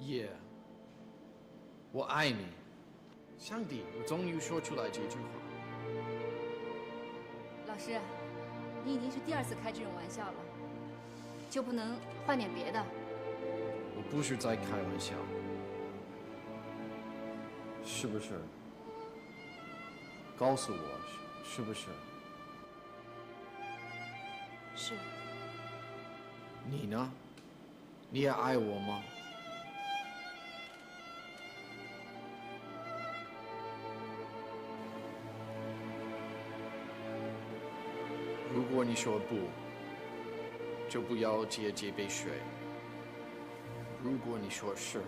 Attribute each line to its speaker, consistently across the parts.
Speaker 1: 爷，我爱你。上帝，我终于说出来这句话。
Speaker 2: 老师，你已经是第2次开这种玩笑了，就不能换点别的？
Speaker 1: 我不是在开玩笑，是不是？告诉我，是不是？
Speaker 2: 是。
Speaker 1: 你呢？你也爱我吗？如果你说不，就不要接这杯水；如果你说是，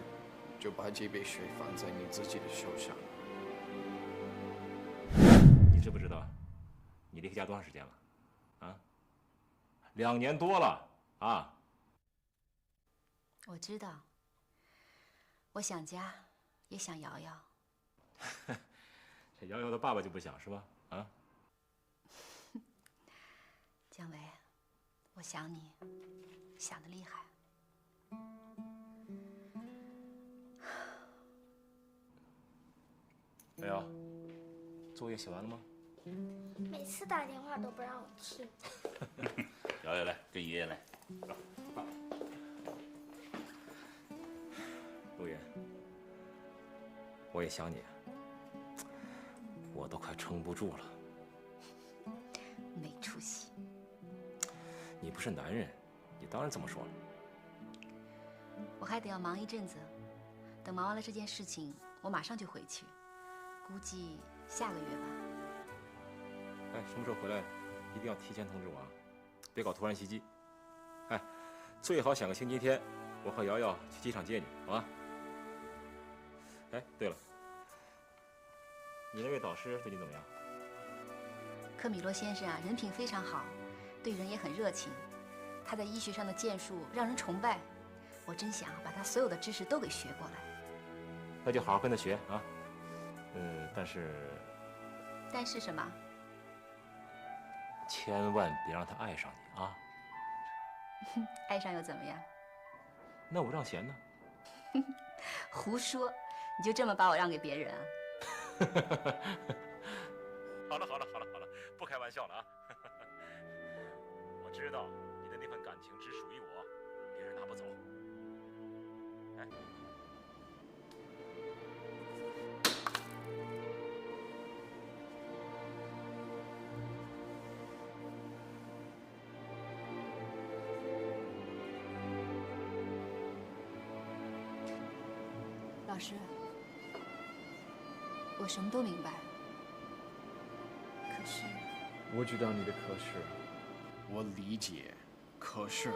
Speaker 1: 就把这杯水放在你自己的手上。
Speaker 3: 你知不知道，你离开家多长时间了？啊，2年多了啊！
Speaker 2: 我知道，我想家，也想瑶瑶。
Speaker 3: 这瑶瑶的爸爸就不想是吧？啊？
Speaker 2: 姜维，我想你，想得厉害。
Speaker 3: 瑶瑶，作业写完了吗？
Speaker 4: 每次打电话都不让我听。
Speaker 5: 瑶瑶来，跟爷爷来。
Speaker 3: 陆岩，我也想你，我都快撑不住了。
Speaker 2: 没出息。
Speaker 3: 你不是男人，你当然这么说了。
Speaker 2: 我还得要忙一阵子，等忙完了这件事情，我马上就回去，估计下个月吧。
Speaker 3: 哎，什么时候回来，一定要提前通知我啊，别搞突然袭击。哎，最好想个星期天，我和瑶瑶去机场接你，好吧？哎，对了，你那位导师最近怎么样？
Speaker 2: 科米洛先生啊，人品非常好，对人也很热情。他在医学上的建树让人崇拜，我真想把他所有的知识都给学过来。
Speaker 3: 那就好好跟他学啊。但是
Speaker 2: 什么？
Speaker 3: 千万别让他爱上你啊！
Speaker 2: 爱上又怎么样？
Speaker 3: 那我让贤呢？
Speaker 2: 胡说！你就这么把我让给别人啊？
Speaker 3: 好了，不开玩笑了啊！我知道你的那份感情只属于我，别人拿不走。哎，
Speaker 2: 老师，我什么都明白，可是
Speaker 1: 我知道你的可是，我理解，可是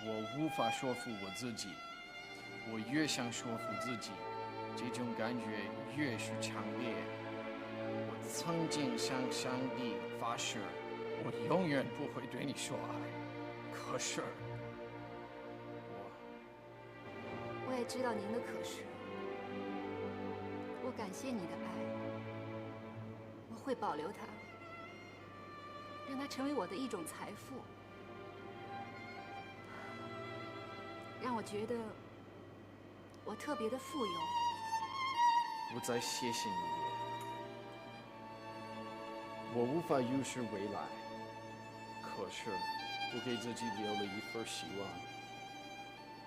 Speaker 1: 我无法说服我自己。我越想说服自己，这种感觉越是强烈。我曾经向上帝发誓，我永远不会对你说爱。可是
Speaker 2: 我也知道您的可是。我感谢你的爱，我会保留它，让它成为我的一种财富，让我觉得我特别的富有。
Speaker 1: 我在谢谢你，我无法预示未来，可是我给自己留了一份希望，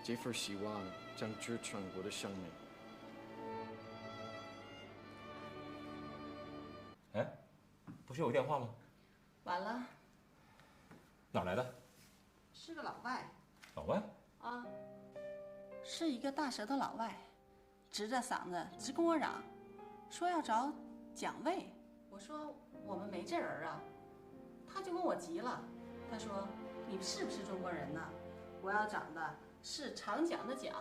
Speaker 1: 这份希望将支撑我的生命。
Speaker 3: 哎，不是有个电话吗？
Speaker 6: 晚了。
Speaker 3: 哪来的？
Speaker 6: 是个老外。
Speaker 3: 老外？
Speaker 6: 啊，是一个大舌头老外，直着嗓子直跟我嚷，说要找蒋卫。我说我们没这人啊，他就跟我急了，他说你是不是中国人呢？我要找的是长蒋的蒋，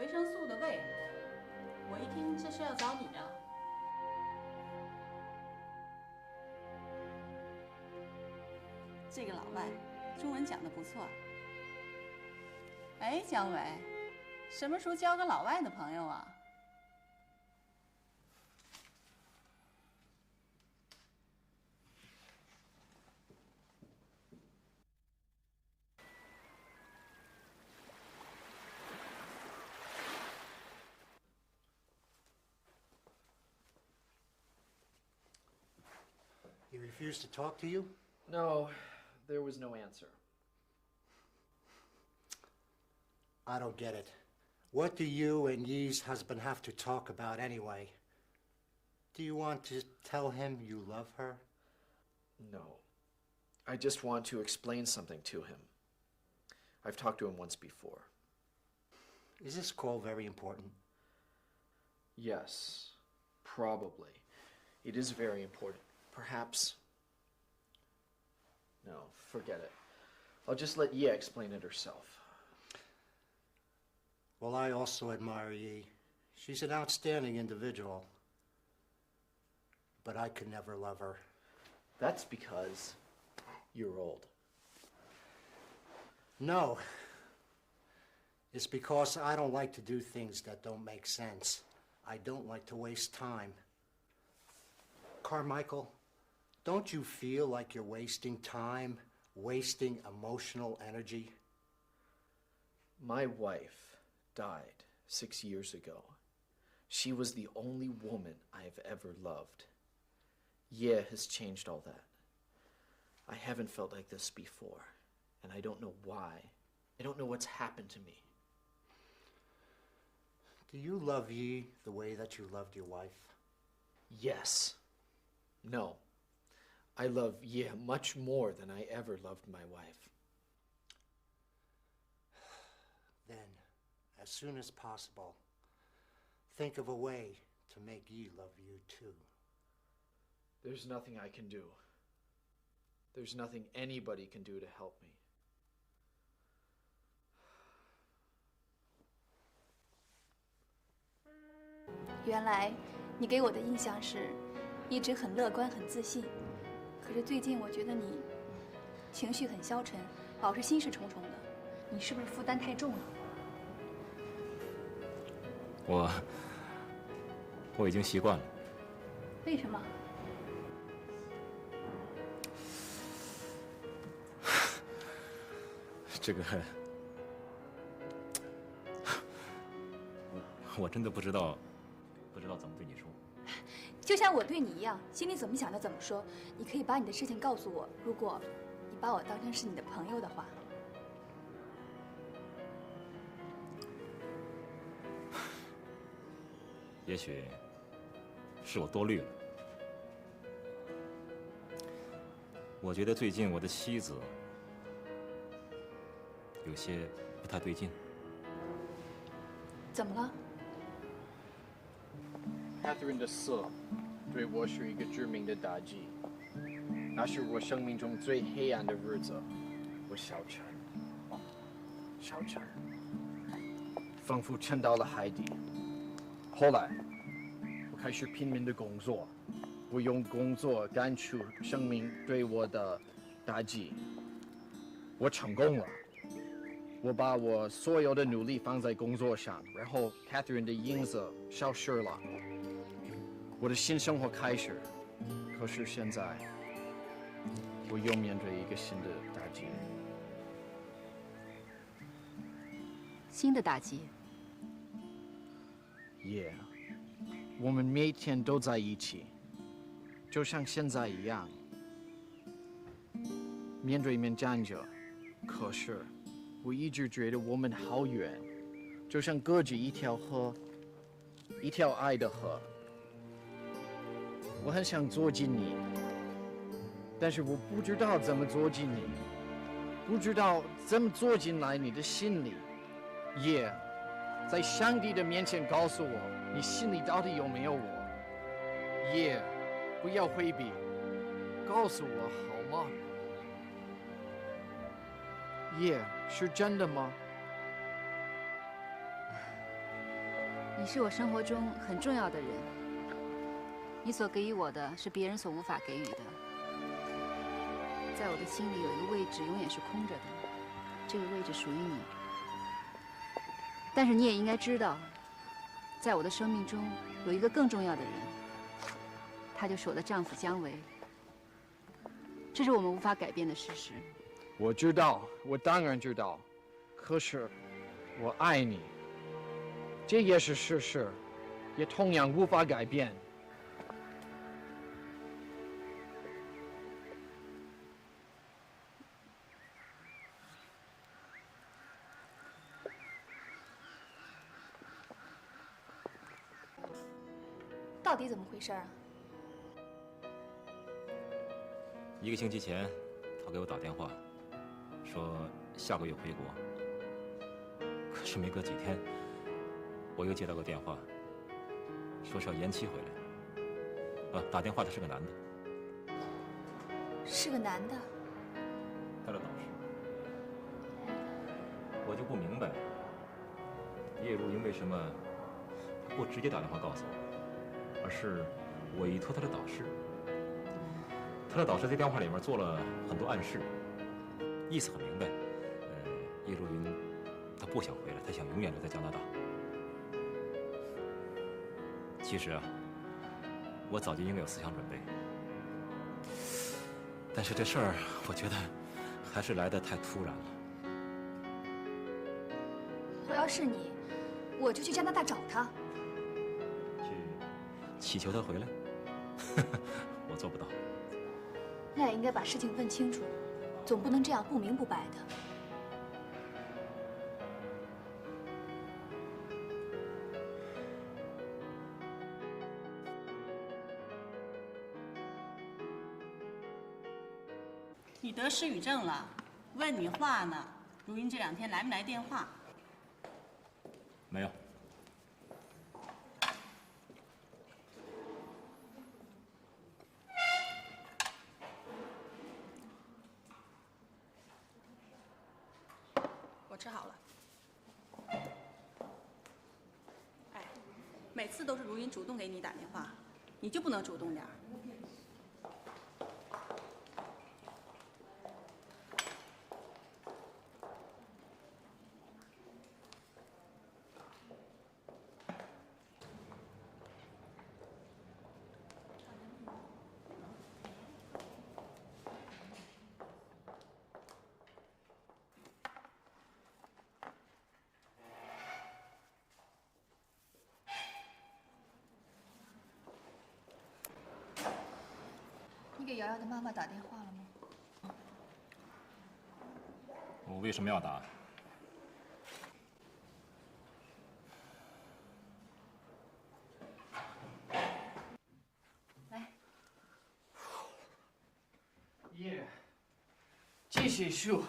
Speaker 6: 维生素的卫。我一听这是要找你啊。这个老外中文讲得不错。哎，姜伟，什么时候交个老外的朋友啊？
Speaker 7: He refused to talk to you?
Speaker 1: No, there was no answer.
Speaker 7: I don't get it. What do you and Yi's husband have to talk about anyway? Do you want to tell him you love her?
Speaker 1: No. I just want to explain something to him. I've talked to him once before.
Speaker 7: Is this call very important?
Speaker 1: Yes, probably. It is very important. Perhaps. No, forget it. I'll just let Ye explain it herself.
Speaker 7: Well, I also admire Yi. She's an outstanding individual. But I could never love her.
Speaker 1: That's because you're old.
Speaker 7: No. It's because I don't like to do things that don't make sense. I don't like to waste time. Carmichael, don't you feel like you're wasting time, wasting emotional energy?
Speaker 1: My wife died 6 years ago. She was the only woman I have ever loved. Ye has changed all that. I haven't felt like this before, and I don't know why. I don't know what's happened to me.
Speaker 7: Do you love Yi the way that you loved your wife?
Speaker 1: Yes. No. I love Ye much more than I ever loved my wife.
Speaker 7: Then, as soon as possible, think of a way to make Yi love you too.
Speaker 1: There's nothing I can do. There's nothing anybody can do to help me.
Speaker 2: 原来你给我的印象是一直很乐观、很自信，可是最近我觉得你情绪很消沉，老是心事重重的。你是不是负担太重了？
Speaker 3: 我已经习惯了。
Speaker 2: 为什么？
Speaker 3: 这个，我真的不知道怎么对你说。
Speaker 2: 就像我对你一样，心里怎么想的怎么说。你可以把你的事情告诉我，如果你把我当成是你的朋友的话。
Speaker 3: 也许是我多虑了。我觉得最近我的妻子有些不太对劲。
Speaker 2: 怎么了？
Speaker 1: Catherine 的死对我是一个致命的打击，那是我生命中最黑暗的日子。我小沉，仿佛沉到了海底。后来，我开始拼命的工作，我用工作赶出生命对我的打击。我成功了，我把我所有的努力放在工作上，然后 Catherine 的影子消失了。 我的新生活开始，可是现在我又面对一个新的打击。
Speaker 2: 新的打击。
Speaker 1: Yeah， 我们每天都在一起，就像现在一样，面对面站着。可是我一直觉得我们好远，就像隔着一条河，一条爱的河。 我很想坐进你，但是我不知道怎么坐进你，不知道怎么坐进来你的心里。也，在上帝的面前告诉我，你心里到底有没有我？也，不要回避，告诉我好吗？也，是真的吗？
Speaker 2: 你是我生活中很重要的人。 你所给予我的是别人所无法给予的，在我的心里有一个位置永远是空着的，这个位置属于你。但是你也应该知道，在我的生命中有一个更重要的人，他就是我的丈夫姜维。这是我们无法改变的事实。
Speaker 1: 我知道，我当然知道，可是我爱你，这也是事实，也同样无法改变。
Speaker 2: 到底怎么回事啊？
Speaker 3: 1个星期前，他给我打电话，说下个月回国。可是没隔几天，我又接到个电话，说是要延期回来。打电话的是个男的，
Speaker 2: 是个男的。
Speaker 3: 他的导师。我就不明白，叶如云为什么不直接打电话告诉我，而是委托他的导师。 他的导师在电话里面做了很多暗示，意思很明白。叶如云，他不想回来，他想永远留在加拿大。其实啊，我早就应该有思想准备，但是这事儿，我觉得还是来得太突然了。
Speaker 2: 我要是你，我就去加拿大找他，
Speaker 3: 去祈求他回来？我做不到。
Speaker 2: 那也应该把事情问清楚，总不能这样不明不白的。
Speaker 6: 你得失语症了，问你话呢。如云这2天来没来电话？
Speaker 3: 没有。
Speaker 6: 我吃好了。哎，每次都是如云主动给你打电话，你就不能主动点儿？
Speaker 2: 你给瑶瑶的妈妈打电话了吗？
Speaker 3: 我为什么要打？
Speaker 6: 来，
Speaker 1: 耶，这些书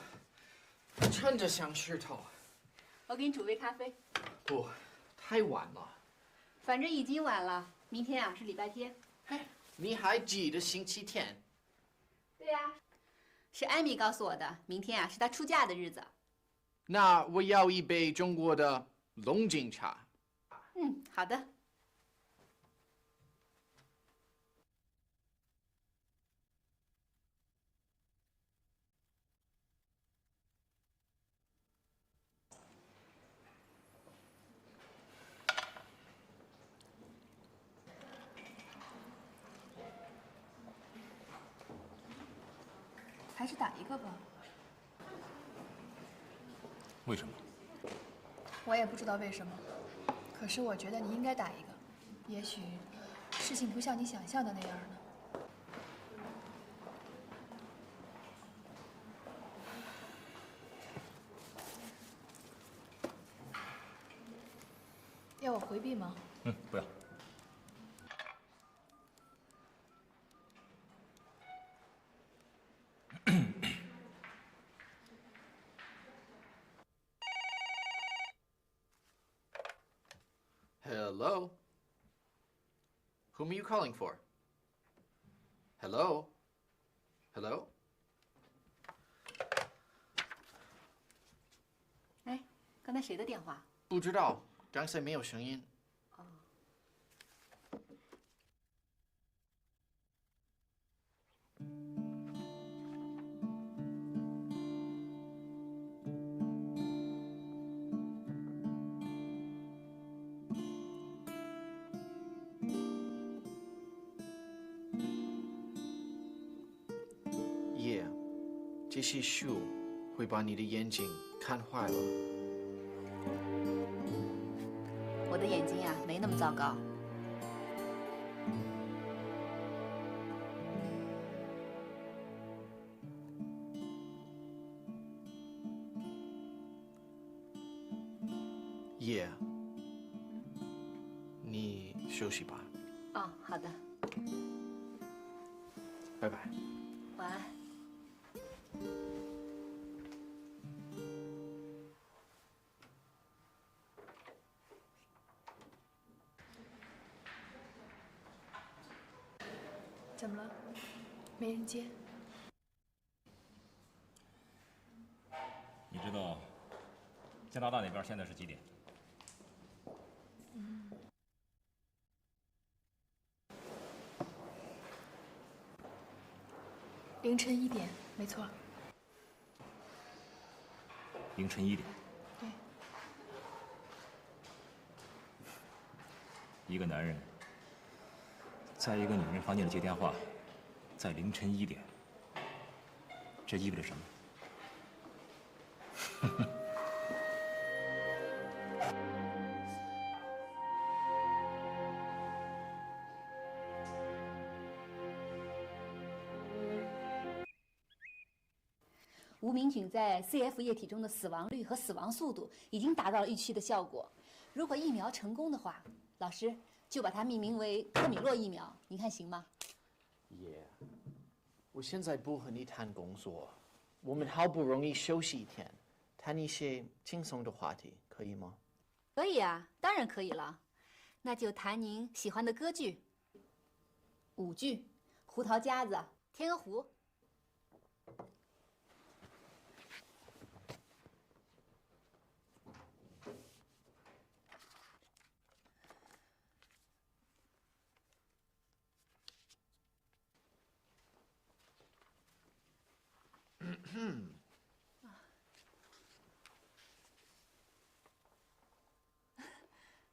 Speaker 1: 真的像石头。
Speaker 2: 我给你煮杯咖啡。
Speaker 1: 不，太晚了。
Speaker 2: 反正已经晚了，明天啊是礼拜天。
Speaker 1: 嘿，你还记得星期天？
Speaker 2: 对呀，是艾米告诉我的，明天啊是她出嫁的日子。
Speaker 1: 那我要一杯中国的龙井茶。
Speaker 2: 嗯，好的。还是打一个吧。
Speaker 3: 为什么？
Speaker 8: 我也不知道为什么，可是我觉得你应该打一个。也许事情不像你想象的那样呢。要我回避吗？
Speaker 3: 不要。
Speaker 1: Hello? Whom are you calling for? Hello? Hello?
Speaker 2: 哎，刚才谁的电话？
Speaker 1: 不知道，刚才没有声音。耶，这些书会把你的眼睛看坏了。
Speaker 2: 我的眼睛啊，没那么糟糕。
Speaker 1: 耶，你休息吧。
Speaker 2: 哦，好的，
Speaker 1: 拜拜。
Speaker 2: 晚安。
Speaker 8: 怎么了？没人接？
Speaker 3: 你知道加拿大那边现在是几点？
Speaker 8: 凌晨1点，没错。
Speaker 3: 凌晨1点。
Speaker 8: 对。
Speaker 3: 一个男人在一个女人房间里接电话，在凌晨1点，这意味着什么？
Speaker 2: 无名菌在 CF 液体中的死亡率和死亡速度已经达到了预期的效果。如果疫苗成功的话，老师就把它命名为科米洛疫苗，您看行吗？
Speaker 1: 爷，我现在不和你谈工作，我们好不容易休息一天，谈一些轻松的话题，可以吗？
Speaker 2: 可以啊，当然可以了。那就谈您喜欢的歌剧。舞剧《胡桃夹子》《天鹅湖》。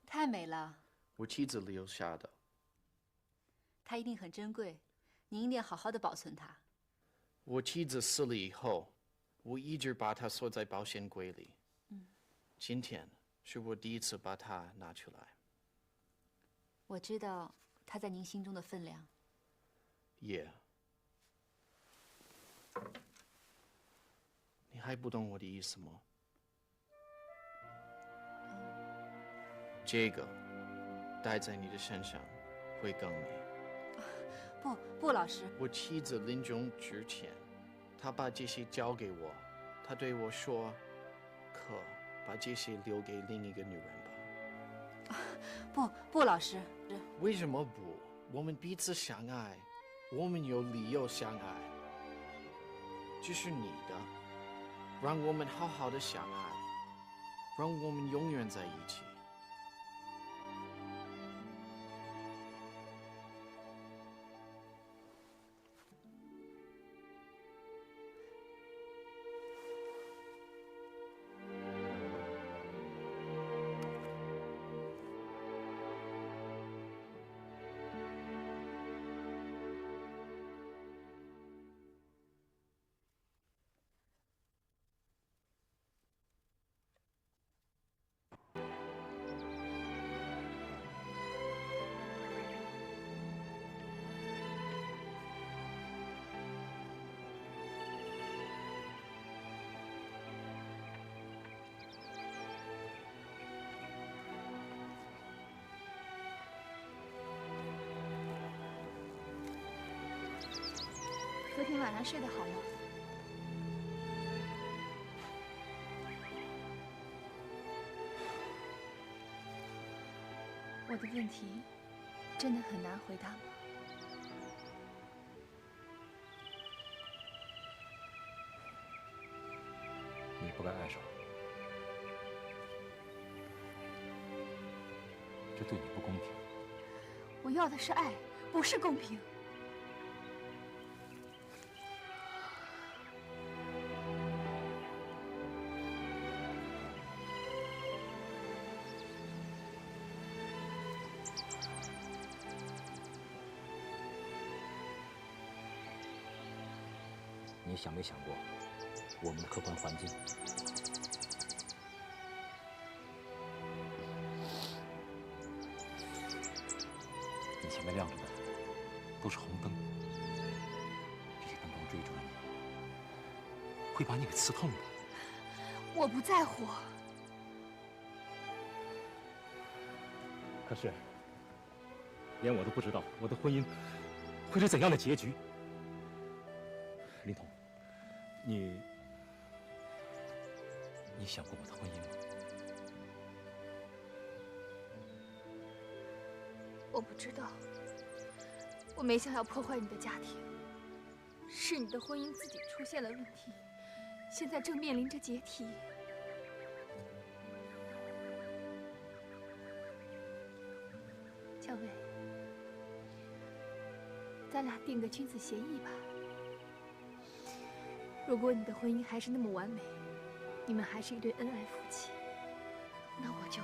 Speaker 2: 太美了，
Speaker 1: 我妻子留下的。
Speaker 2: 它一定很珍贵，您一定要好好的保存它。
Speaker 1: 我妻子死了以后，我一直把它锁在保险柜里。今天是我第一次把它拿出来。
Speaker 2: 我知道它在您心中的分量。
Speaker 1: 爷，你还不懂我的意思吗？这个戴在你的身上会更美。
Speaker 2: 不，老师。
Speaker 1: 我妻子临终之前，她把这些交给我，她对我说：“可把这些留给另一个女人吧。”
Speaker 2: 不，老师。
Speaker 1: 为什么不？我们彼此相爱，我们有理由相爱。这是你的，让我们好好的相爱，让我们永远在一起。
Speaker 8: 昨天晚上睡得好吗？我的问题真的很难回答吗？
Speaker 3: 你不该爱上我，这对你不公平。
Speaker 8: 我要的是爱，不是公平。
Speaker 3: 你想没想过我们的客观环境？你前面亮着的都是红灯，这些灯光追逐着你，会把你给刺痛的。
Speaker 8: 我不在乎。
Speaker 3: 可是，连我都不知道我的婚姻会是怎样的结局。林彤，你想过我的婚姻吗？
Speaker 2: 我不知道，我没想要破坏你的家庭，是你的婚姻自己出现了问题，现在正面临着解体。姜伟，咱俩定个君子协议吧。如果你的婚姻还是那么完美，你们还是一对恩爱夫妻，那我就……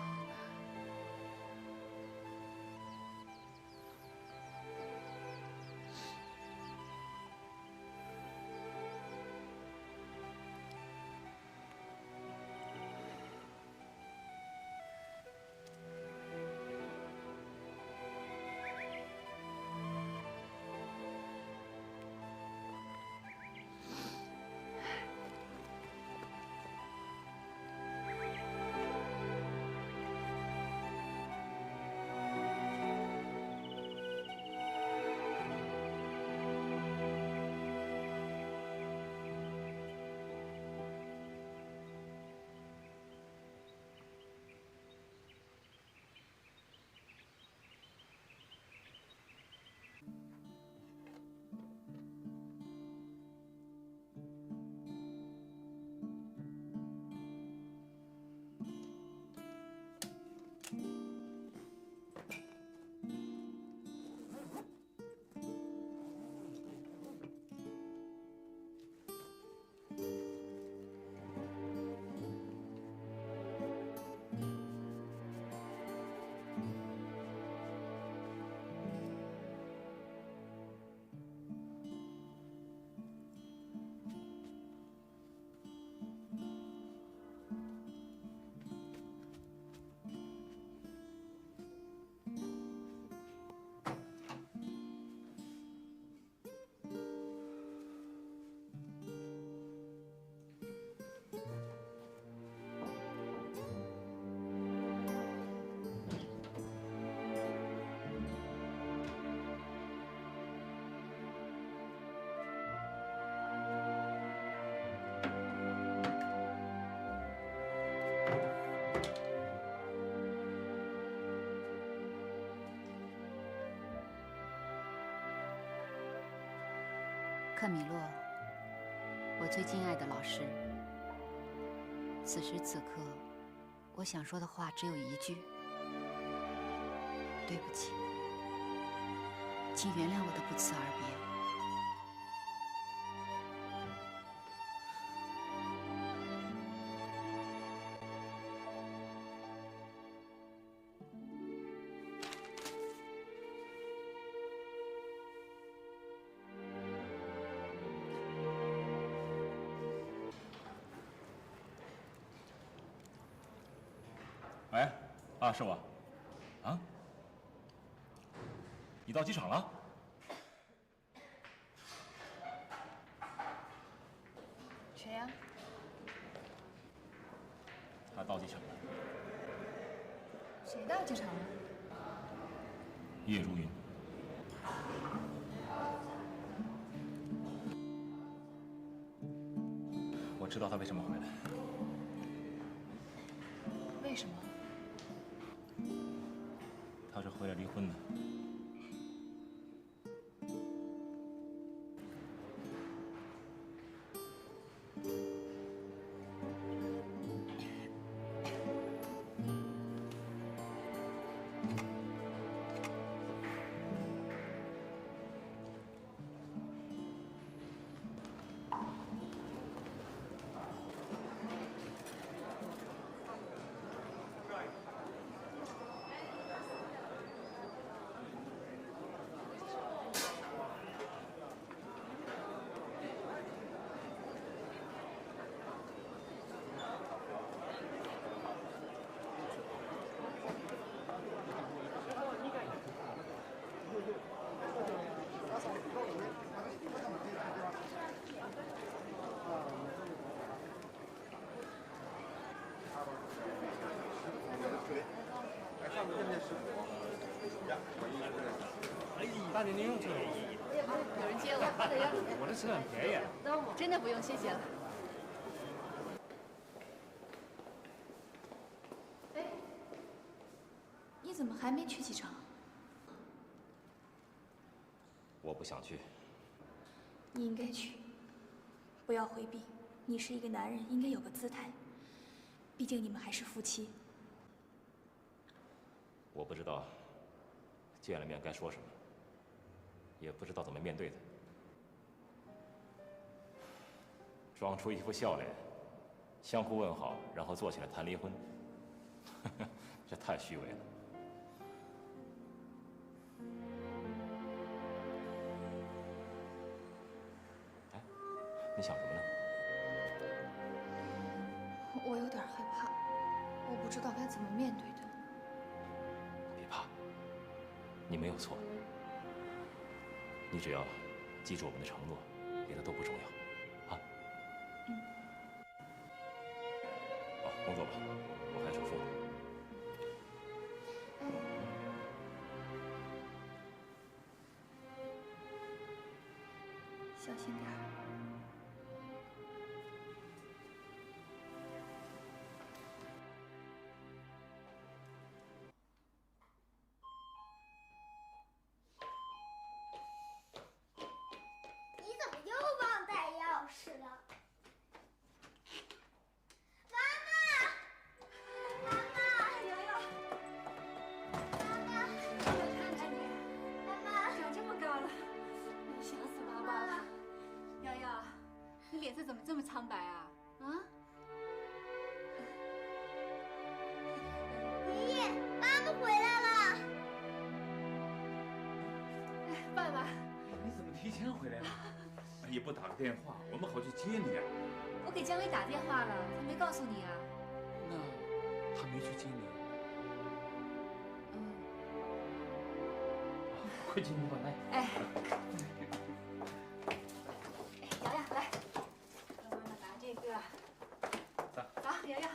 Speaker 9: 克米洛，我最敬爱的老师，此时此刻，我想说的话只有一句：对不起，请原谅我的不辞而别。
Speaker 3: 喂，啊，是我，啊，你到机场了？
Speaker 8: 谁呀？
Speaker 3: 他到机场了。
Speaker 8: 谁到机场了？
Speaker 3: 叶如云。我知道他为什么回来。
Speaker 8: 为什么？
Speaker 3: 他是回来离婚的。
Speaker 10: 上面这面是，呀，我一直在。打的你用车？
Speaker 2: 有人接我，
Speaker 10: 我的车很便宜。
Speaker 2: 真的不用，谢谢了。
Speaker 8: 哎，你怎么还没去机场？
Speaker 3: 我不想去。
Speaker 8: 你应该去，不要回避。你是一个男人，应该有个姿态。毕竟你们还是夫妻。
Speaker 3: 我不知道见了面该说什么，也不知道怎么面对他。装出一副笑脸，相互问好，然后坐起来谈离婚，这太虚伪了。哎，你想什么呢？
Speaker 8: 我有点害怕，我不知道该怎么面对他。
Speaker 3: 别怕，你没有错。你只要记住我们的承诺，别的都不重要，啊？好，工作吧，我还有手术呢。
Speaker 8: 小心点儿。
Speaker 4: 你怎么又忘带钥匙了？妈妈，
Speaker 2: 瑶瑶，
Speaker 4: 妈妈，
Speaker 2: 我看看你，
Speaker 4: 妈妈，
Speaker 2: 长这么高了，想死妈妈了。瑶瑶，你脸色怎么这么苍白啊？啊？
Speaker 4: 爷爷，妈妈回来了。
Speaker 2: 爸爸，
Speaker 5: 你怎么提前回来了？也不打个电话，我们好去接你啊。
Speaker 2: 我给姜伟打电话了，他没告诉你啊？
Speaker 5: 那他没去接你？快进屋吧，来。
Speaker 2: 哎，瑶瑶来，让妈妈拿这个。
Speaker 5: 走，
Speaker 2: 瑶瑶。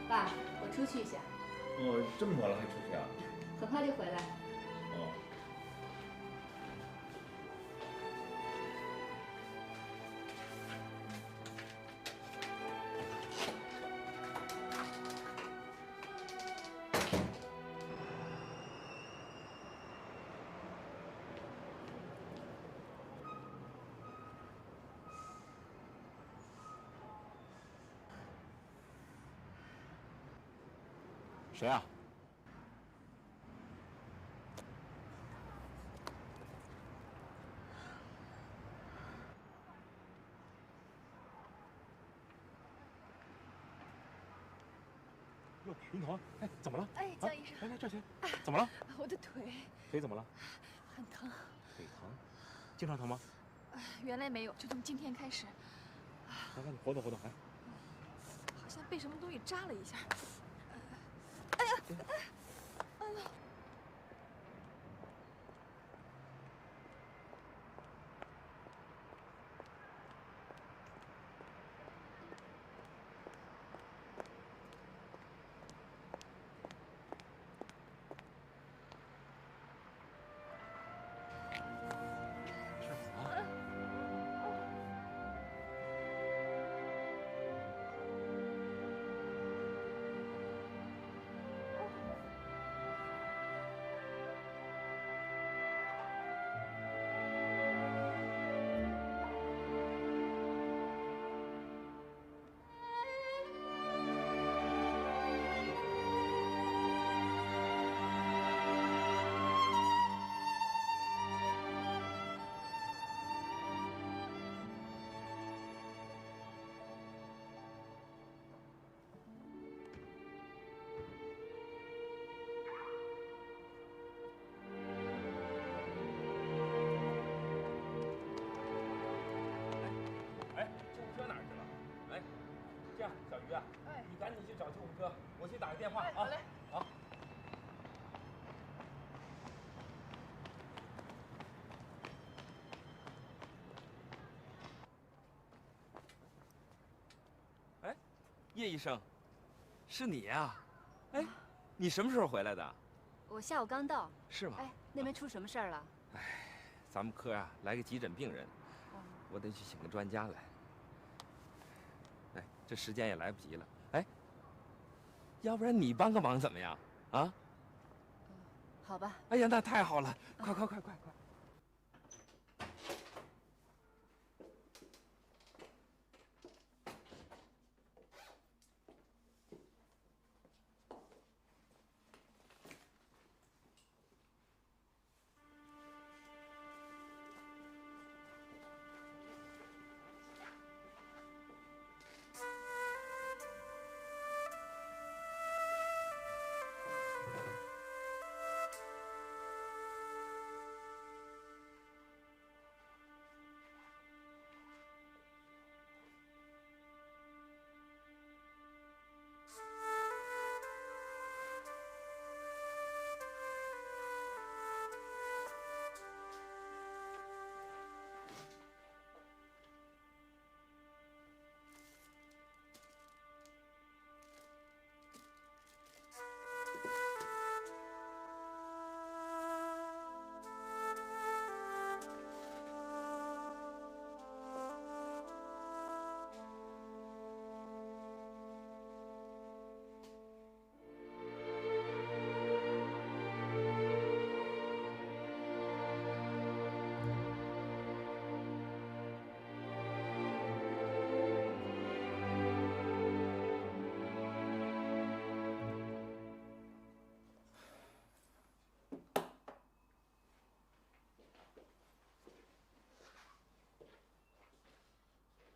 Speaker 2: 爸，我出去一下，
Speaker 5: 哦，这么晚了还出去啊？
Speaker 2: 很快就回来。
Speaker 5: 哦。
Speaker 3: 谁啊？哟，云彤，哎，怎么了？
Speaker 8: 哎，姜医生，
Speaker 3: 来来，这些，怎么了？
Speaker 8: 我的腿
Speaker 3: 腿怎么了？
Speaker 8: 很疼。
Speaker 3: 腿疼，经常疼吗？
Speaker 8: 原来没有，就从今天开始，
Speaker 3: 来来，你活动活动，来。
Speaker 8: 好像被什么东西扎了一下。
Speaker 3: 我去打个电话啊。
Speaker 6: 好嘞。
Speaker 3: 好。哎，叶医生，是你呀？哎，你什么时候回来的？
Speaker 9: 我下午刚到。
Speaker 3: 是吗？
Speaker 9: 哎，那边出什么事儿了？
Speaker 3: 咱们科啊来个急诊病人，我得去请个专家来。哎，这时间也来不及了。哎，要不然你帮个忙怎么样？啊？
Speaker 9: 好吧。
Speaker 3: 哎呀，那太好了！快快快快快！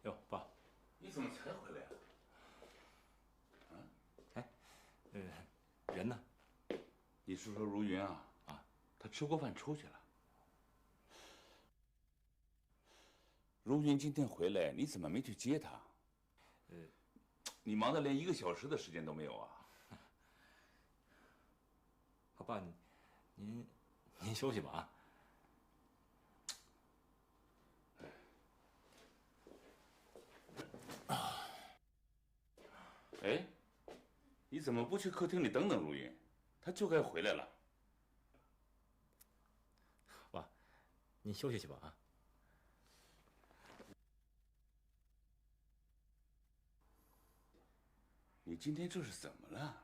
Speaker 3: 哟，爸，
Speaker 5: 你怎么才回来啊？
Speaker 3: 哎，人呢？
Speaker 5: 你是说如云啊？啊，她吃过饭出去了。如云今天回来，你怎么没去接她？你忙得连1个小时的时间都没有啊！
Speaker 3: 好，爸，您休息吧啊。
Speaker 5: 哎，你怎么不去客厅里等等如云？她就该回来了。
Speaker 3: 爸，您休息去吧啊。
Speaker 5: 你今天这是怎么了？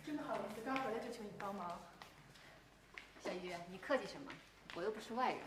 Speaker 8: 真不好意思，刚回来就求你帮忙。
Speaker 9: 小玉，你客气什么？我又不是外人。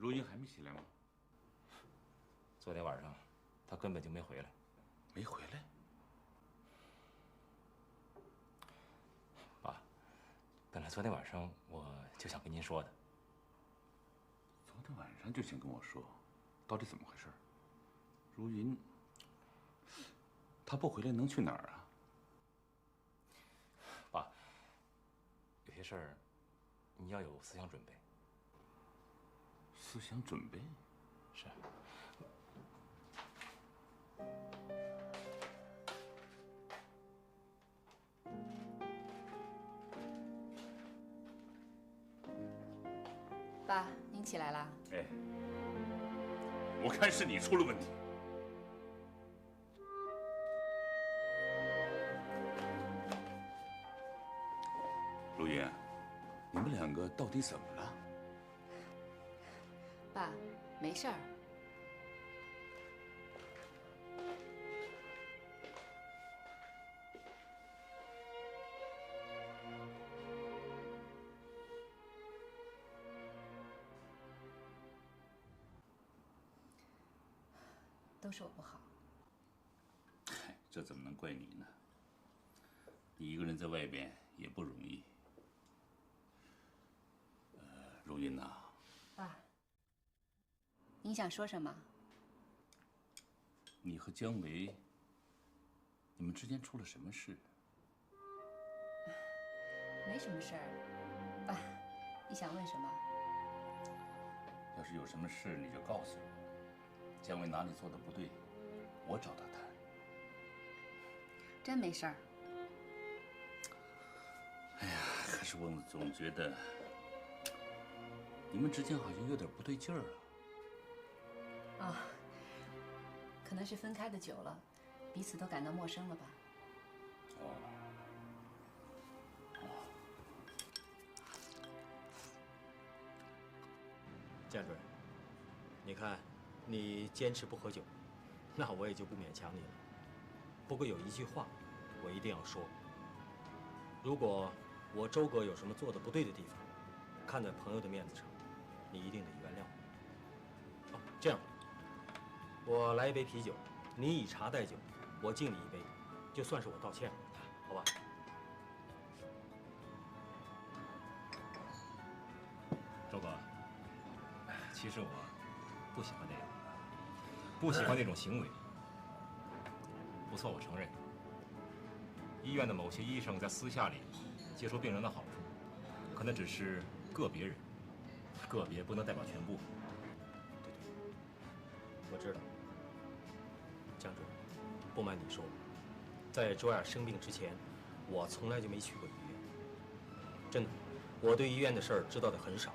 Speaker 5: 如云还没起来吗？
Speaker 3: 昨天晚上，他根本就没回来。
Speaker 5: 没回来？
Speaker 3: 爸，本来昨天晚上我就想跟您说的。
Speaker 5: 昨天晚上就想跟我说，到底怎么回事？如云，他不回来能去哪儿啊？
Speaker 3: 爸，有些事儿你要有思想准备。
Speaker 5: 思想准备？
Speaker 3: 是。
Speaker 9: 爸，您起来啦？
Speaker 5: 哎，我看是你出了问题。如云，你们两个到底怎么了？
Speaker 9: 爸，没事儿。都是我不好。
Speaker 5: 嗨，这怎么能怪你呢？你一个人在外边也不容易。如云呐，
Speaker 9: 爸，您想说什么？
Speaker 5: 你和姜维，你们之间出了什么事？
Speaker 9: 没什么事儿。爸，你想问什么？
Speaker 5: 要是有什么事，你就告诉我。姜维哪里做的不对，我找他谈。
Speaker 9: 真没事儿。
Speaker 5: 哎呀，可是我总觉得你们之间好像有点不对劲儿啊。
Speaker 9: 哦，可能是分开的久了，彼此都感到陌生了吧。
Speaker 5: 哦。
Speaker 10: 江主任，你看，你坚持不喝酒，那我也就不勉强你了。不过有一句话，我一定要说：如果我周哥有什么做的不对的地方，看在朋友的面子上，你一定得原谅我。这样，我来一杯啤酒，你以茶代酒，我敬你一杯，就算是我道歉了，好吧？
Speaker 3: 周哥，其实我不喜欢那样，不喜欢那种行为。不错，我承认，医院的某些医生在私下里接受病人的好处，可能只是个别人，个别不能代表全部。
Speaker 10: 对，我知道。江主任，不瞒你说，在周亚生病之前，我从来就没去过医院。真的，我对医院的事儿知道的很少。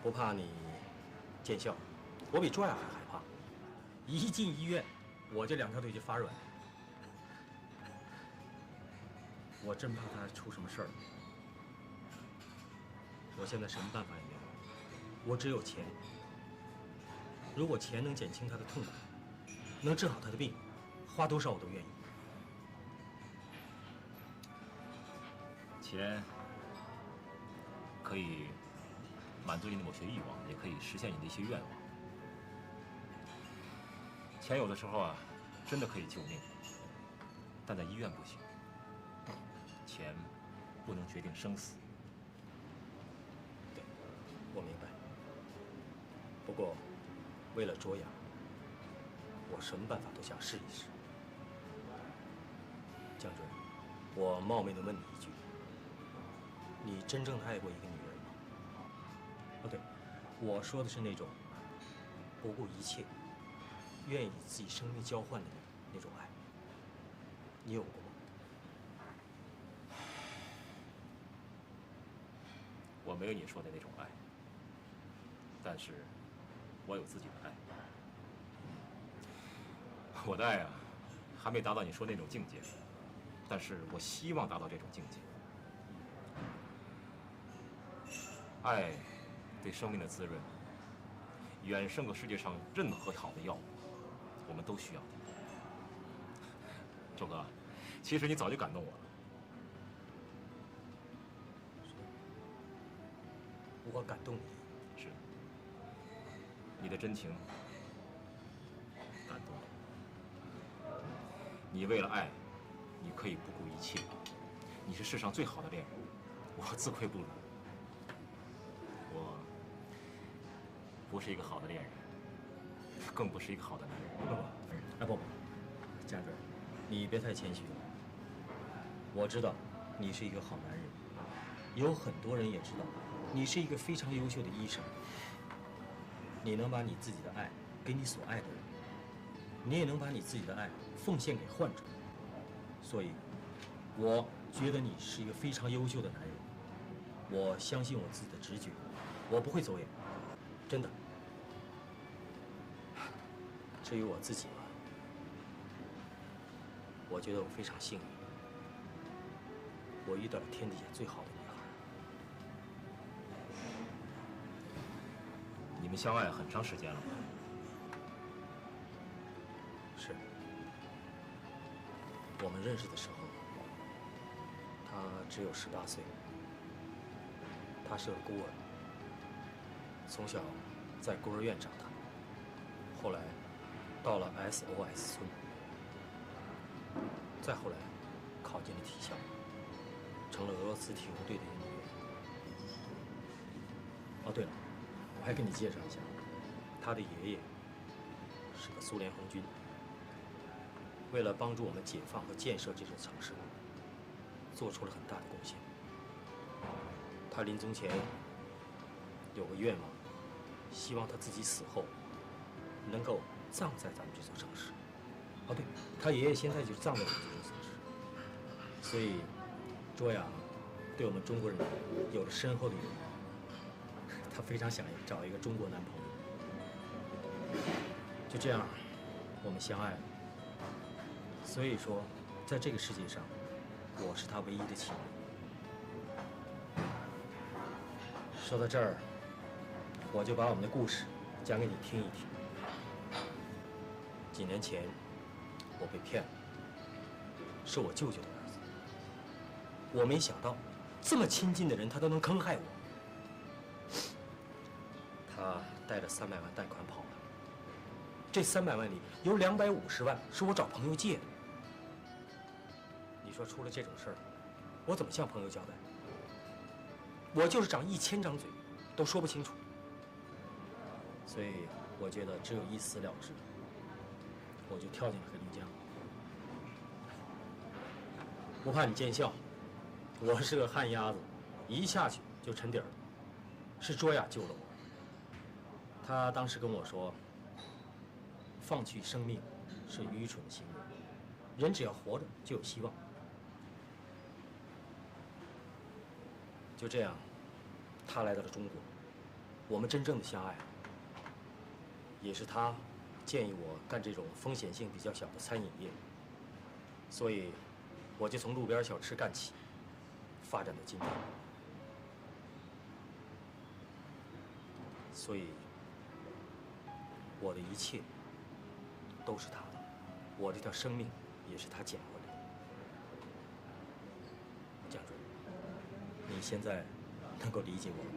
Speaker 10: 不怕你见笑，我比周亚还害怕。一进医院，我这两条腿就发软。我真怕他出什么事儿。我现在什么办法也没有，我只有钱。如果钱能减轻他的痛苦，能治好他的病，花多少我都愿意。
Speaker 3: 钱可以满足你的某些欲望，也可以实现你的一些愿望。钱有的时候啊，真的可以救命，但在医院不行。钱不能决定生死。
Speaker 10: 对，我明白。不过，为了卓雅，我什么办法都想试一试。江主任，我冒昧的问你一句：你真正爱过一个女人吗？哦，对，我说的是那种不顾一切，愿意以自己生命交换的那种爱。你有过吗？
Speaker 3: 我没有你说的那种爱，但是我有自己的爱。我的爱啊，还没达到你说那种境界，但是我希望达到这种境界。爱对生命的滋润，远胜过世界上任何好的药物，我们都需要的。周哥，其实你早就感动我了。
Speaker 10: 我感动你，
Speaker 3: 是。的真情感动了。你为了爱，你可以不顾一切。你是世上最好的恋人，我自愧不如。我不是一个好的恋人，更不是一个好的男人。
Speaker 10: 不，家珍，你别太谦虚了。我知道你是一个好男人，有很多人也知道你是一个非常优秀的医生。你能把你自己的爱给你所爱的人，你也能把你自己的爱奉献给患者。所以，我觉得你是一个非常优秀的男人。我相信我自己的直觉，我不会走眼，真的。至于我自己嘛，我觉得我非常幸运，我遇到了天底下最好的女孩。
Speaker 3: 你们相爱很长时间了吗？
Speaker 10: 是。我们认识的时候，她只有18岁，她是个孤儿，从小在孤儿院长大，后来到了 SOS 村，再后来考进了体校，成了俄罗斯体育队的运动员。哦，对了，我还给你介绍一下，他的爷爷是个苏联红军，为了帮助我们解放和建设这座城市，做出了很大的贡献。他临终前有个愿望，希望他自己死后能够葬在咱们这座城市。哦，对，他爷爷现在就葬在我们这座城市，所以卓雅对我们中国人有着深厚的友谊。他非常想找一个中国男朋友。就这样，我们相爱了。所以说，在这个世界上，我是他唯一的情人。说到这儿，我就把我们的故事讲给你听一听。几年前，我被骗了，是我舅舅的儿子。我没想到，这么亲近的人，他都能坑害我。他带着300万贷款跑了，这300万里有250万是我找朋友借的。你说出了这种事儿，我怎么向朋友交代？我就是长1000张嘴，都说不清楚。所以我觉得只有一死了之，我就跳进了黑龙江。不怕你见笑，我是个旱鸭子，一下去就沉底儿了。是卓雅救了我。他当时跟我说，放弃生命是愚蠢的行为，人只要活着就有希望。就这样，他来到了中国，我们真正的相爱了。也是他建议我干这种风险性比较小的餐饮业，所以我就从路边小吃干起，发展到今天。所以，我的一切都是他的，我这条生命也是他捡回来的。蒋主任，你现在能够理解我吗？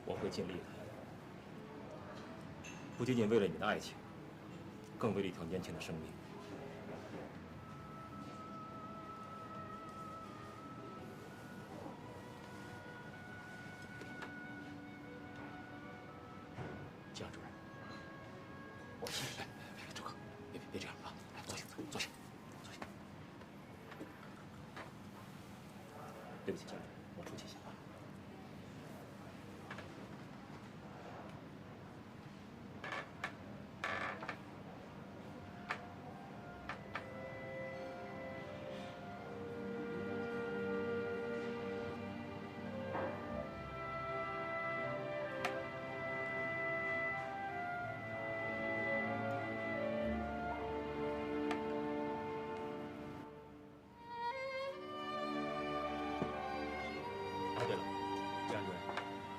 Speaker 3: 我会尽力的，不仅仅为了你的爱情，更为了一条年轻的生命。
Speaker 10: 蒋主任，我谢谢。
Speaker 3: 周哥，别这样啊！坐下，坐下，坐下。对不起，蒋主任，我出去一下啊。
Speaker 10: 对了，蒋主任，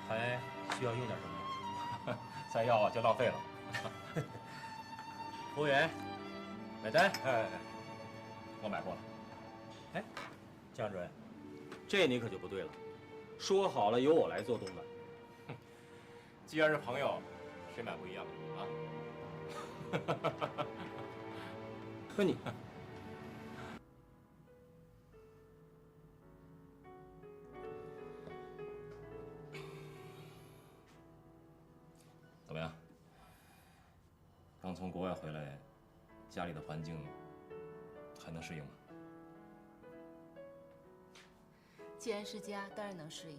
Speaker 10: 还需要用点什么吗？
Speaker 3: 再要啊就浪费了。
Speaker 10: 服务员，买单。
Speaker 3: 我买过了。
Speaker 10: 哎，江主任，这你可就不对了。说好了由我来做东的。
Speaker 3: 既然是朋友，谁买不一样啊？
Speaker 10: 可你。
Speaker 3: 怎么样？刚从国外回来，家里的环境还能适应吗？
Speaker 9: 既然是家，当然能适应。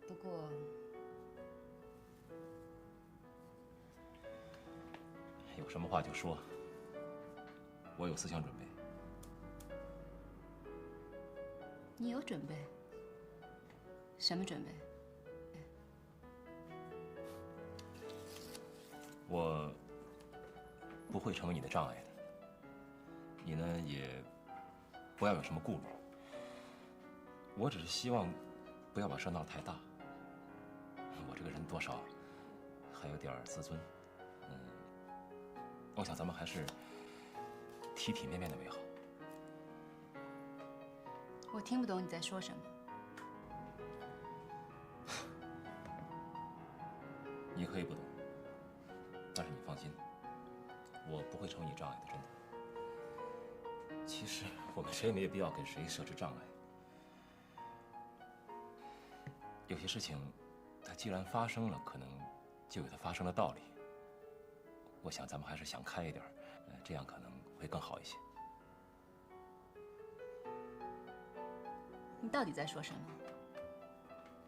Speaker 9: 不过，
Speaker 3: 有什么话就说，我有思想准备。
Speaker 9: 你有准备？什么准备？
Speaker 3: 我不会成为你的障碍的，你呢也不要有什么顾虑。我只是希望不要把事闹得太大。我这个人多少还有点自尊，我想咱们还是体体面面的为好。
Speaker 9: 我听不懂你在说什么。
Speaker 3: 你可以不懂，但是你放心，我不会成为你障碍的，真的。其实我们谁也没有必要给谁设置障碍。有些事情，它既然发生了，可能就有它发生的道理。我想咱们还是想开一点，这样可能会更好一些。
Speaker 9: 你到底在说什么？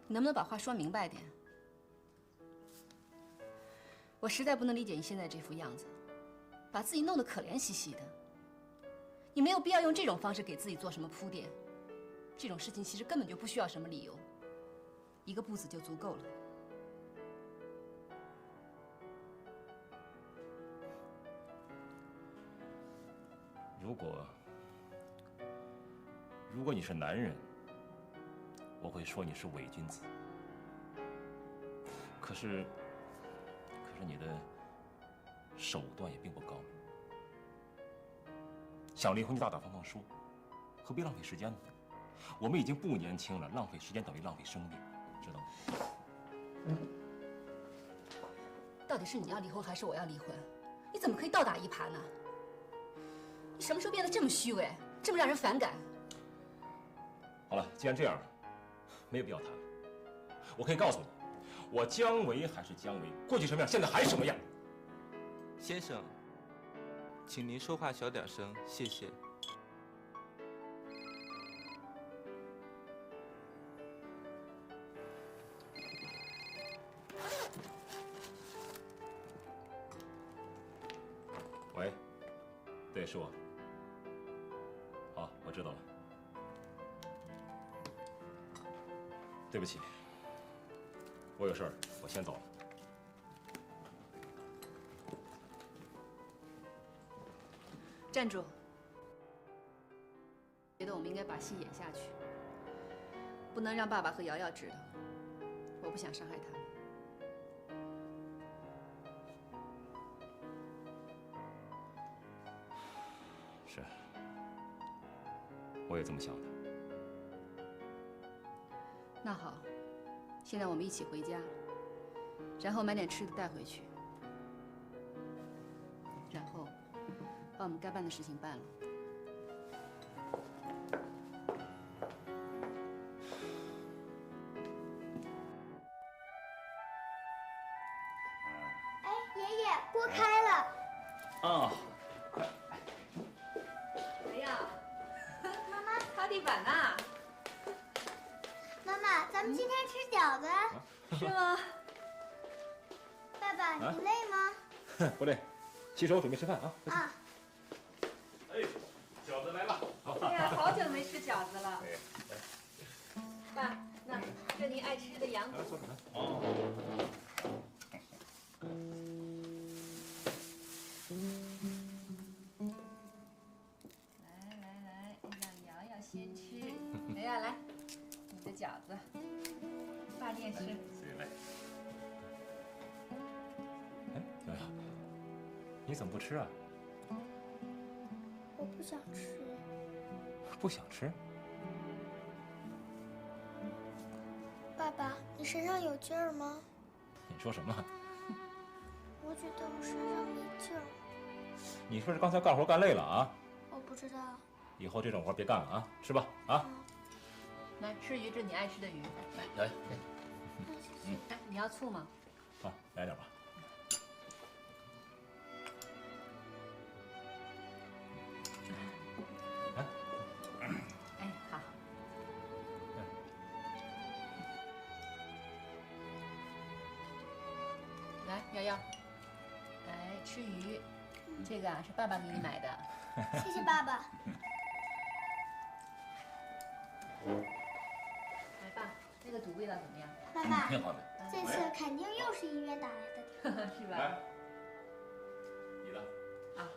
Speaker 9: 你能不能把话说明白点？我实在不能理解你现在这副样子，把自己弄得可怜兮兮的。你没有必要用这种方式给自己做什么铺垫。这种事情其实根本就不需要什么理由，一个不字就足够了。
Speaker 3: 如果你是男人，我会说你是伪君子。可是你的手段也并不高明。想离婚就大大方方说，何必浪费时间呢？我们已经不年轻了，浪费时间等于浪费生命，知道吗？
Speaker 9: 到底是你要离婚还是我要离婚？你怎么可以倒打一耙呢？你什么时候变得这么虚伪，这么让人反感？
Speaker 3: 好了，既然这样了，没有必要谈了。我可以告诉你，我姜维还是姜维，过去什么样，现在还是什么样。
Speaker 11: 先生，请您说话小点声，谢谢。
Speaker 3: 喂，对，是我。好，我知道了。对不起，我有事儿，我先走了。
Speaker 9: 站住！觉得我们应该把戏演下去，不能让爸爸和瑶瑶知道。我不想伤害他们。
Speaker 3: 是，我也这么想的。
Speaker 9: 那好，现在我们一起回家，然后买点吃的带回去，然后把我们该办的事情办了。
Speaker 4: 哎，爷爷，锅开了。
Speaker 5: 啊。
Speaker 9: 哎呀，妈妈擦地板呐！
Speaker 4: 妈妈，咱们今天吃饺子，
Speaker 9: 是吗？
Speaker 4: 爸爸，你累吗？
Speaker 3: 不累，洗手准备吃饭啊。
Speaker 4: 啊。
Speaker 3: 哎，饺子来了。
Speaker 9: 哎呀，好久没吃饺子了。爸，那这您爱吃的羊肚。
Speaker 3: 哦。
Speaker 9: 来，让瑶瑶先吃。瑶瑶来，你的饺子，爸你也吃。
Speaker 3: 来。怎么不吃啊？
Speaker 4: 我不想吃。
Speaker 3: 不想吃？
Speaker 4: 爸爸，你身上有劲儿吗？
Speaker 3: 你说什么？
Speaker 4: 我觉得我身上没劲儿。
Speaker 3: 你是不是刚才干活干累了啊？
Speaker 4: 我不知道。
Speaker 3: 以后这种活别干了啊，吃吧啊！
Speaker 9: 来吃鱼，这是你爱吃的鱼。
Speaker 3: 来，
Speaker 9: 哎，你要醋吗？
Speaker 3: 好，来点吧。
Speaker 9: 哎，好。来，瑶瑶，来吃鱼。这个啊是爸爸给你买的。
Speaker 4: 谢谢爸爸。
Speaker 9: 来爸，那个肚味道怎么样？
Speaker 4: 妈妈，
Speaker 3: 挺好的。
Speaker 4: 这次肯定又是医院打来的。
Speaker 9: 是吧？
Speaker 3: 来，你的。
Speaker 9: 啊。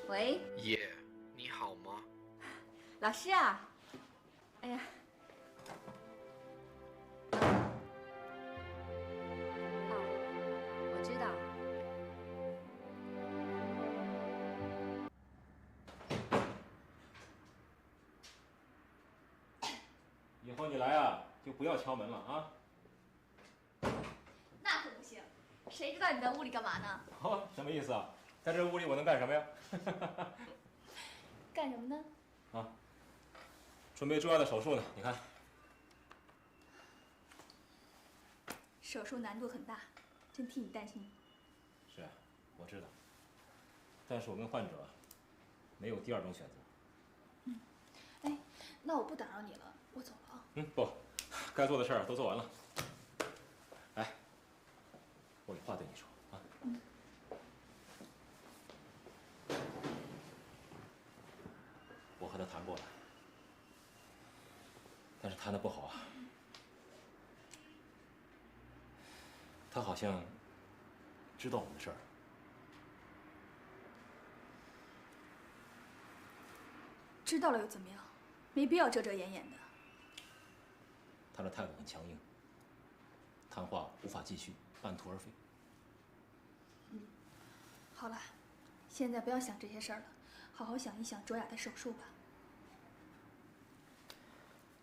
Speaker 9: 喂，
Speaker 1: 爷，你好吗？
Speaker 9: 老师啊，哎呀，我知道。
Speaker 3: 以后你来啊，就不要敲门了啊。
Speaker 8: 那可不行，谁知道你在屋里干嘛呢？
Speaker 3: 哦，什么意思啊？在这屋里我能干什么呀？
Speaker 8: 干什么呢？
Speaker 3: 啊，准备重要的手术呢，你看。
Speaker 8: 手术难度很大，真替你担心。
Speaker 3: 是啊，我知道。但是我跟患者没有第二种选择。
Speaker 8: 哎，那我不打扰你了，我走了啊。
Speaker 3: 不，该做的事儿都做完了。哎，我有话对你说啊。我和他谈过了，但是谈的不好啊。他好像知道我们的事儿。
Speaker 8: 知道了又怎么样？没必要遮遮掩掩的。
Speaker 3: 他的态度很强硬，谈话无法继续，半途而废。
Speaker 8: 好了，现在不要想这些事儿了，好好想一想卓雅的手术吧。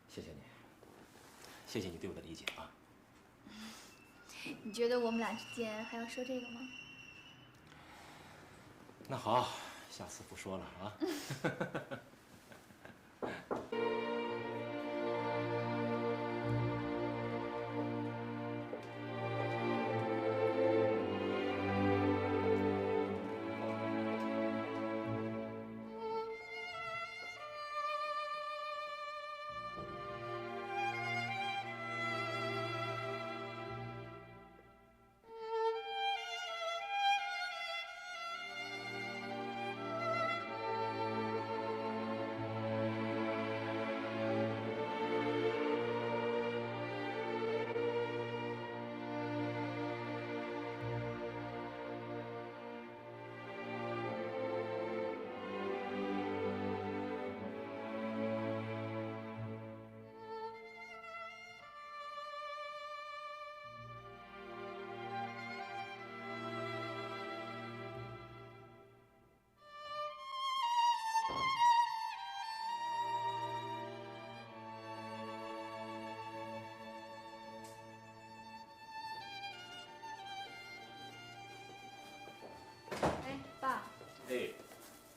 Speaker 3: 谢谢你，谢谢你对我的理解啊。
Speaker 8: 你觉得我们俩之间还要说这个吗？
Speaker 3: 那好，下次不说了啊。
Speaker 9: 哎，爸。
Speaker 5: 哎，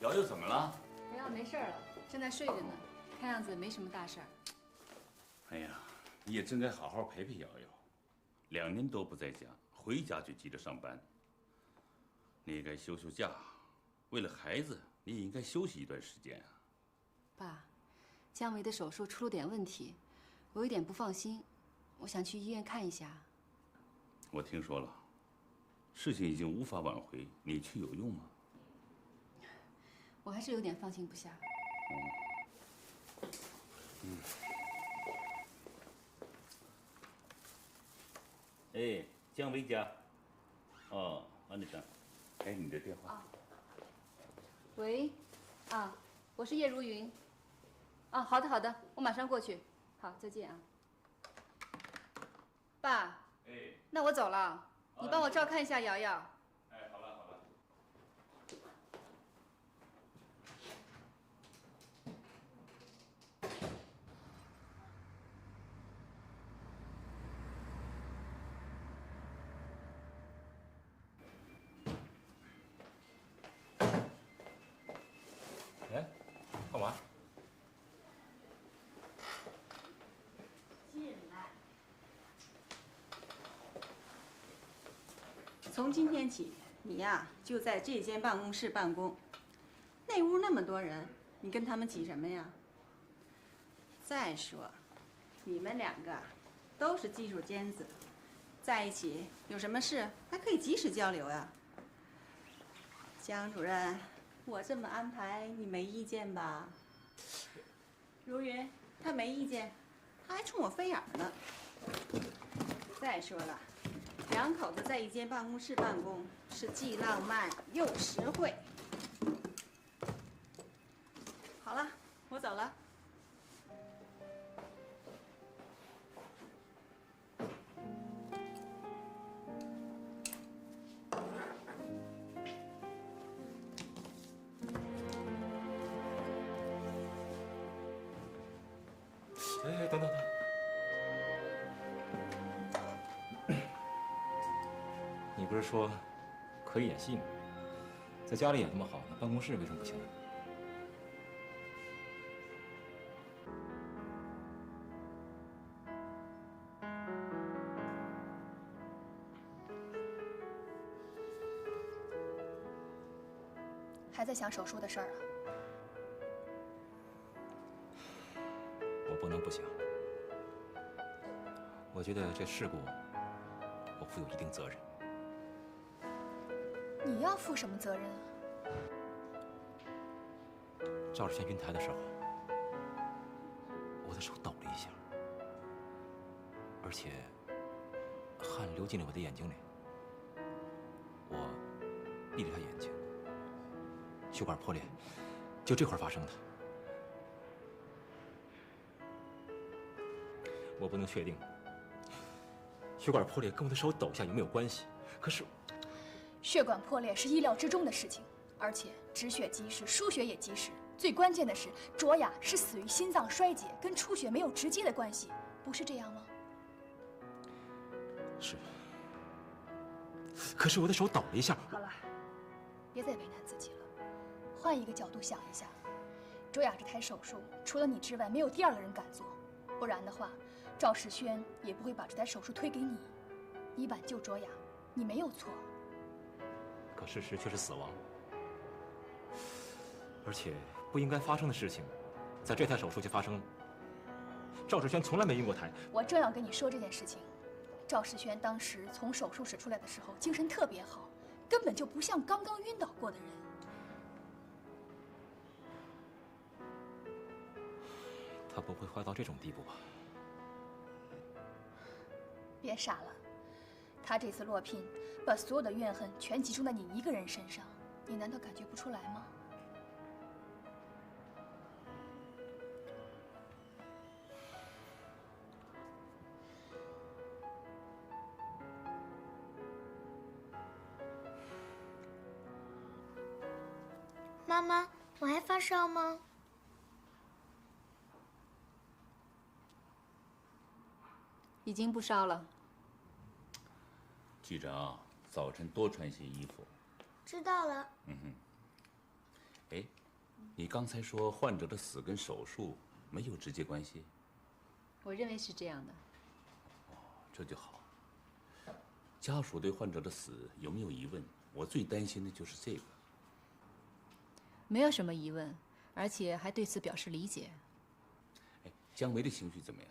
Speaker 5: 瑶瑶怎么了？
Speaker 9: 瑶瑶没事了，正在睡着呢，看样子没什么大事儿。
Speaker 5: 哎呀，你也真该好好陪陪瑶瑶，2年多不在家，回家就急着上班。你也该休休假，为了孩子，你也应该休息一段时间啊。
Speaker 9: 爸，姜维的手术出了点问题，我有点不放心，我想去医院看一下。
Speaker 5: 我听说了，事情已经无法挽回，你去有用吗？
Speaker 9: 我还是有点放心不下。
Speaker 5: 哎，姜维家。哦，安队长，哎，你的电话。
Speaker 9: 喂，啊，我是叶如云。啊，好的好的，我马上过去。好，再见啊。爸，
Speaker 5: 哎，
Speaker 9: 那我走了，你帮我照看一下瑶瑶。
Speaker 5: 哎，好了好了。
Speaker 3: 哎，干嘛？
Speaker 6: 进来。从今天起，你呀就在这间办公室办公。那屋那么多人，你跟他们挤什么呀？再说，你们两个都是技术尖子，在一起有什么事还可以及时交流呀。江主任。我这么安排，你没意见吧？如云，他没意见，他还冲我飞眼呢。再说了，两口子在一间办公室办公，是既浪漫又实惠。好了，我走了。
Speaker 3: 哎，等等等，你不是说可以演戏吗？在家里演那么好，那办公室为什么不行呢？
Speaker 8: 还在想手术的事儿啊？
Speaker 3: 我不能不想。我觉得这事故，我负有一定责任。
Speaker 8: 你要负什么责任啊？
Speaker 3: 赵世轩晕台的时候，我的手抖了一下，而且汗流进了我的眼睛里。我闭了下眼睛，血管破裂，就这块发生的。我不能确定血管破裂跟我的手抖下有没有关系，可是
Speaker 8: 血管破裂是意料之中的事情，而且止血及时，输血也及时。最关键的是，卓雅是死于心脏衰竭，跟出血没有直接的关系，不是这样吗？
Speaker 3: 是。可是我的手抖了一下。
Speaker 8: 好了，别再为难自己了，换一个角度想一下，卓雅这台手术除了你之外，没有第二个人敢做，不然的话，赵世轩也不会把这台手术推给你。你挽救卓雅，你没有错。
Speaker 3: 可事实却是死亡，而且不应该发生的事情，在这台手术就发生了。赵世轩从来没晕过台。
Speaker 8: 我正要跟你说这件事情。赵世轩当时从手术室出来的时候，精神特别好，根本就不像刚刚晕倒过的人。
Speaker 3: 他不会坏到这种地步吧？
Speaker 8: 别傻了，他这次落聘，把所有的怨恨全集中在你一个人身上，你难道感觉不出来吗？
Speaker 4: 妈妈，我还发烧吗？
Speaker 9: 已经不烧了。
Speaker 5: 记着啊，早晨多穿些衣服。
Speaker 4: 知道了。
Speaker 5: 嗯哼。哎，你刚才说患者的死跟手术没有直接关系？
Speaker 9: 我认为是这样的。
Speaker 5: 哦，这就好。家属对患者的死有没有疑问？我最担心的就是这个。
Speaker 9: 没有什么疑问，而且还对此表示理解。
Speaker 5: 哎，姜维的情绪怎么样？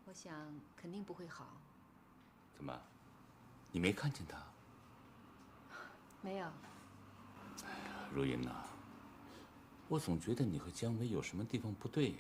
Speaker 9: 我想肯定不会好。
Speaker 5: 怎么？你没看见他？
Speaker 9: 没有。
Speaker 5: 哎呀，如云呐，我总觉得你和姜维有什么地方不对。